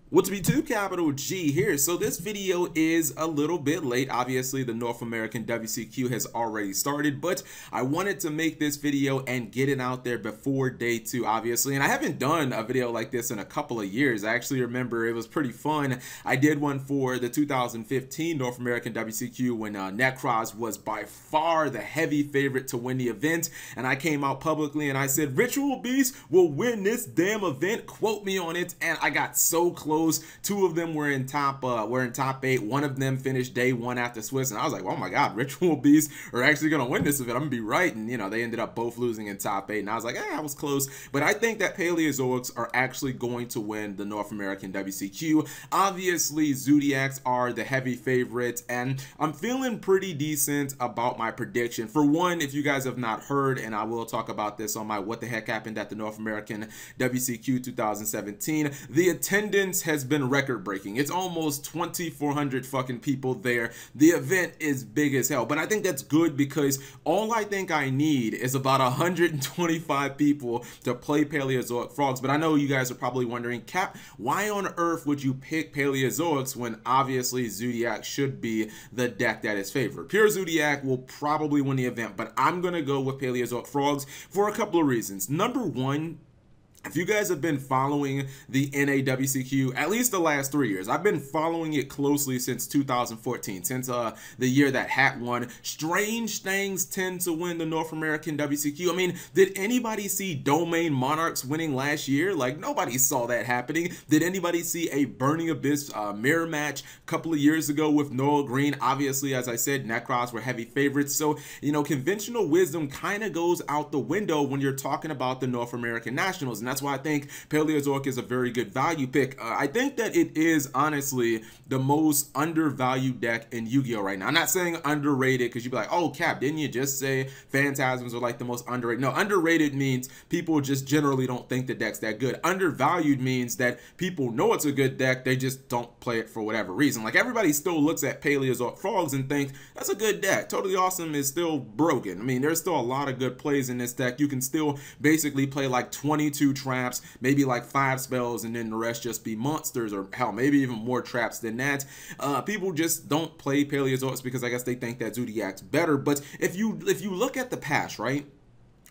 What's be two capital G here? So this video is a little bit late. Obviously, the North American WCQ has already started, but I wanted to make this video and get it out there before day 2, obviously. And I haven't done a video like this in a couple of years. I actually remember it was pretty fun. I did one for the 2015 North American WCQ when Necros was by far the heavy favorite to win the event. And I came out publicly and I said, Ritual Beast will win this damn event. Quote me on it. And I got so close. Two of them were in top 8. One of them finished day 1 after Swiss, and I was like, oh my god, Ritual Beasts are actually gonna win this event. I'm gonna be right. And you know, they ended up both losing in top 8, and I was like, I was close. But I think that Paleozoics are actually going to win the North American WCQ. Obviously, Zoodiacs are the heavy favorites, and I'm feeling pretty decent about my prediction. For one, if you guys have not heard, and I will talk about this on my What the Heck Happened at the North American WCQ 2017, the attendance has been record-breaking. It's almost 2,400 fucking people there. The event is big as hell, but I think that's good because all I think I need is about 125 people to play Paleozoic Frogs. But I know you guys are probably wondering, Cap, why on earth would you pick Paleozoics when obviously Zoodiac should be the deck that is favored? Pure Zoodiac will probably win the event, but I'm gonna go with Paleozoic Frogs for a couple of reasons. Number one, if you guys have been following the NA WCQ, at least the last 3 years, I've been following it closely since 2014, since the year that Hat won. Strange things tend to win the North American WCQ. I mean, did anybody see Domain Monarchs winning last year? Like, nobody saw that happening. Did anybody see a Burning Abyss mirror match a couple of years ago with Noel Green? Obviously, as I said, Necros were heavy favorites. So, you know, conventional wisdom kind of goes out the window when you're talking about the North American Nationals. And that's why I think Paleozoic is a very good value pick. I think that it is honestly the most undervalued deck in Yu-Gi-Oh right now. I'm not saying underrated because you'd be like, oh Cap, didn't you just say Phantasms are like the most underrated? No, underrated means people just generally don't think the deck's that good. Undervalued means that people know it's a good deck, they just don't play it for whatever reason. Like, everybody still looks at Paleozoic Frogs and thinks that's a good deck. Totally Awesome is still broken. I mean, there's still a lot of good plays in this deck. You can still basically play like 22 traps, maybe like 5 spells, and then the rest just be monsters, or hell, maybe even more traps than that. People just don't play Paleozoics because I guess they think that Zoodiac's better. But if you look at the past, right?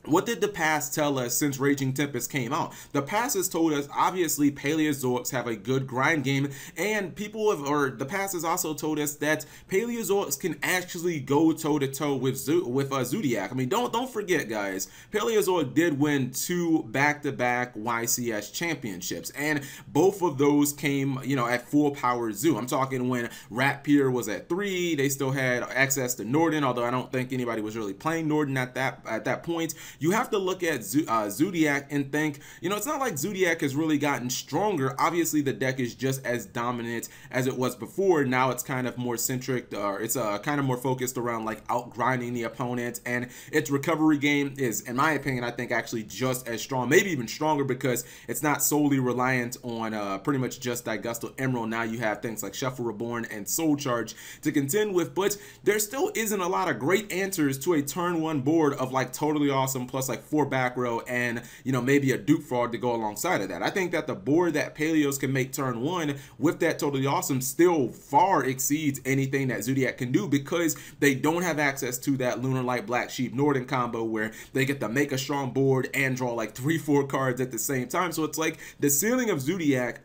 What did the past tell us since Raging Tempest came out? The past has told us, obviously, Paleozoics have a good grind game, and the past has also told us that Paleozoics can actually go toe-to-toe with Zoodiac. I mean, don't forget, guys, Paleozoic did win 2 back-to-back YCS championships, and both of those came, you know, at full power Zoo. I'm talking when Rapier was at 3, they still had access to Norden, although I don't think anybody was really playing Norden at that point. You have to look at Zoodiac and think, you know, it's not like Zoodiac has really gotten stronger. Obviously, the deck is just as dominant as it was before. Now it's kind of more centric, or it's kind of more focused around like out-grinding the opponent, and its recovery game is, in my opinion, I think actually just as strong, maybe even stronger, because it's not solely reliant on pretty much just Digestal Emerald. Now you have things like Shuffle Reborn and Soul Charge to contend with, but there still isn't a lot of great answers to a turn 1 board of like Totally Awesome plus like 4 back row and, you know, maybe a Dupe Fraud to go alongside of that. I think that the board that Paleos can make turn 1 with that Totally Awesome still far exceeds anything that Zoodiac can do, because they don't have access to that Lunar Light Black Sheep Norden combo where they get to make a strong board and draw like 3-4 cards at the same time. So it's like the ceiling of Zoodiac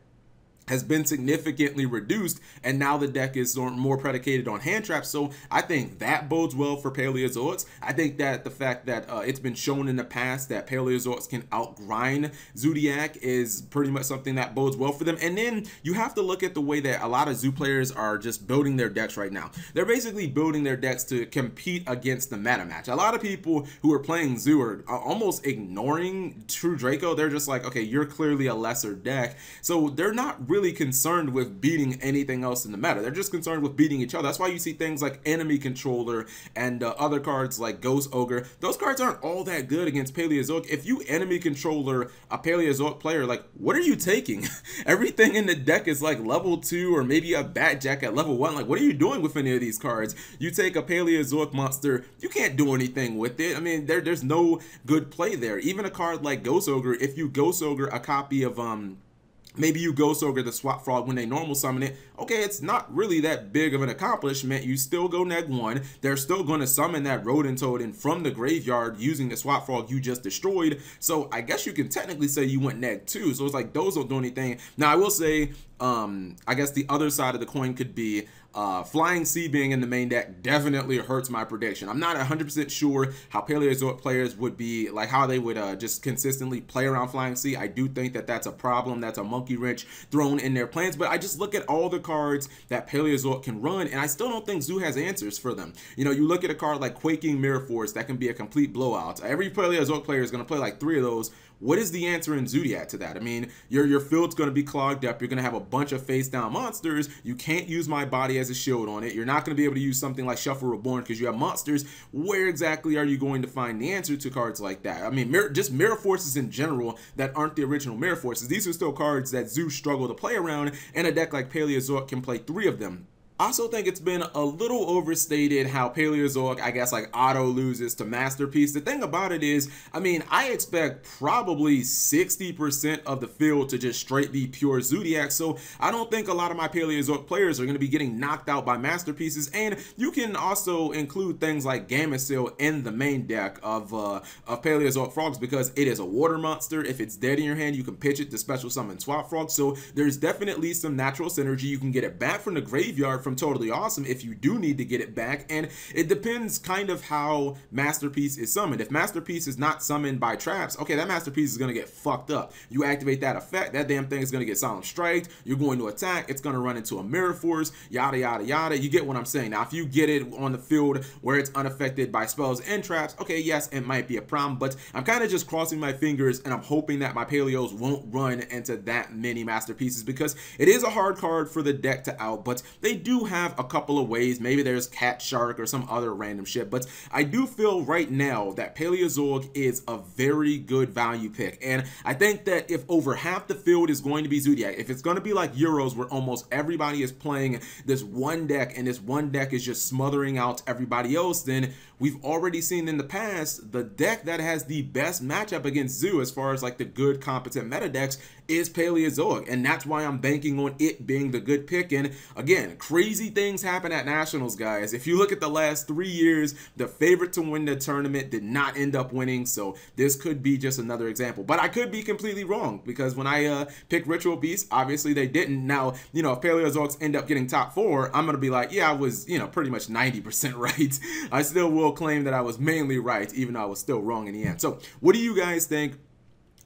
has been significantly reduced, and now the deck is more predicated on hand traps. So I think that bodes well for Paleozoics. I think that the fact that it's been shown in the past that Paleozoics can outgrind Zoodiac is pretty much something that bodes well for them. And then you have to look at the way that a lot of Zoo players are just building their decks right now. They're basically building their decks to compete against the meta match. A lot of people who are playing Zoo are almost ignoring True Draco. They're just like, okay, you're clearly a lesser deck. So they're not really concerned with beating anything else in the meta. They're just concerned with beating each other. That's why you see things like Enemy Controller and other cards like Ghost Ogre. Those cards aren't all that good against Paleozoic. If you Enemy Controller a Paleozoic player, like, what are you taking? Everything in the deck is like level 2 or maybe a Bat Jack at level 1. Like, what are you doing with any of these cards? You take a Paleozoic monster, you can't do anything with it. I mean, there's no good play there. Even a card like Ghost Ogre, if you Ghost Ogre a copy of maybe you Ghost Ogre the Swap Frog when they normal summon it. Okay, it's not really that big of an accomplishment. You still go neg1. They're still going to summon that Rodent Totem from the graveyard using the Swap Frog you just destroyed. So I guess you can technically say you went neg2. So it's like those don't do anything. Now I will say, I guess the other side of the coin could be Flying Sea being in the main deck definitely hurts my prediction. I'm not 100% sure how Paleozoic players would be, like how they would just consistently play around Flying Sea. I do think that that's a problem. That's a monkey wrench thrown in their plans, but I just look at all the cards that Paleozoic can run, and I still don't think Zoo has answers for them. You know, you look at a card like Quaking Mirror Force that can be a complete blowout. Every Paleozoic player is going to play like 3 of those. What is the answer in Zoodiac to that? I mean, your field's going to be clogged up. You're going to have a bunch of face-down monsters. You can't use My Body as a shield on it. You're not going to be able to use something like Shuffle Reborn because you have monsters. Where exactly are you going to find the answer to cards like that? I mean, just Mirror Forces in general that aren't the original Mirror Forces. These are still cards that Zoo struggle to play around, and a deck like Paleozoic can play 3 of them. I also think it's been a little overstated how Paleozoic, I guess, like auto loses to Masterpiece. The thing about it is, I mean, I expect probably 60% of the field to just straight be pure Zoodiac, so I don't think a lot of my Paleozoic players are going to be getting knocked out by Masterpieces. And you can also include things like Gamecill in the main deck of Paleozoic Frogs because it is a water monster. If it's dead in your hand, you can pitch it to special summon Swap Frog, so there's definitely some natural synergy. You can get it back from the graveyard from Totally Awesome if you do need to get it back, and it depends kind of how Masterpiece is summoned. If Masterpiece is not summoned by traps, okay, that Masterpiece is going to get fucked up. You activate that effect, that damn thing is going to get Solemn Striked, you're going to attack, it's going to run into a Mirror Force, yada yada yada. You get what I'm saying. Now if you get it on the field where it's unaffected by spells and traps, okay, yes, it might be a problem, but I'm kind of just crossing my fingers and I'm hoping that my Paleos won't run into that many Masterpieces because it is a hard card for the deck to out, but they do have a couple of ways. Maybe there's Cat Shark or some other random shit, but I do feel right now that Paleozoic is a very good value pick, and I think that if over half the field is going to be Zoodiac, if it's going to be like Euros where almost everybody is playing this one deck and this one deck is just smothering out everybody else, then we've already seen in the past the deck that has the best matchup against Zoo as far as like the good competent meta decks is Paleozoic, and that's why I'm banking on it being the good pick. And again, crazy things happen at Nationals, guys. If you look at the last 3 years, the favorite to win the tournament did not end up winning, so this could be just another example. But I could be completely wrong because when I pick Ritual Beast, obviously they didn't. Now, you know, if Paleozoics end up getting top 4, I'm gonna be like, yeah, I was, you know, pretty much 90% right. I still will claim that I was mainly right, even though I was still wrong in the end. So what do you guys think?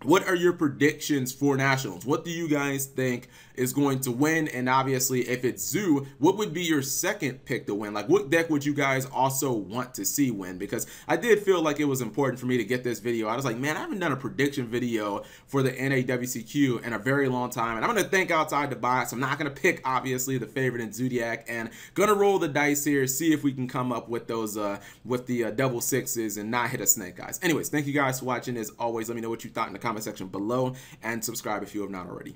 What are your predictions for Nationals? What do you guys think is going to win? And obviously, if it's Zoo, what would be your second pick to win? Like, what deck would you guys also want to see win? Because I did feel like it was important for me to get this video. I was like, man, I haven't done a prediction video for the NA WCQ in a very long time. And I'm going to think outside the box. I'm not going to pick, obviously, the favorite in Zoodiac. And going to roll the dice here, see if we can come up with those, with the double sixes and not hit a snake, guys. Anyways, thank you guys for watching. As always, let me know what you thought in the comment section below and subscribe if you have not already.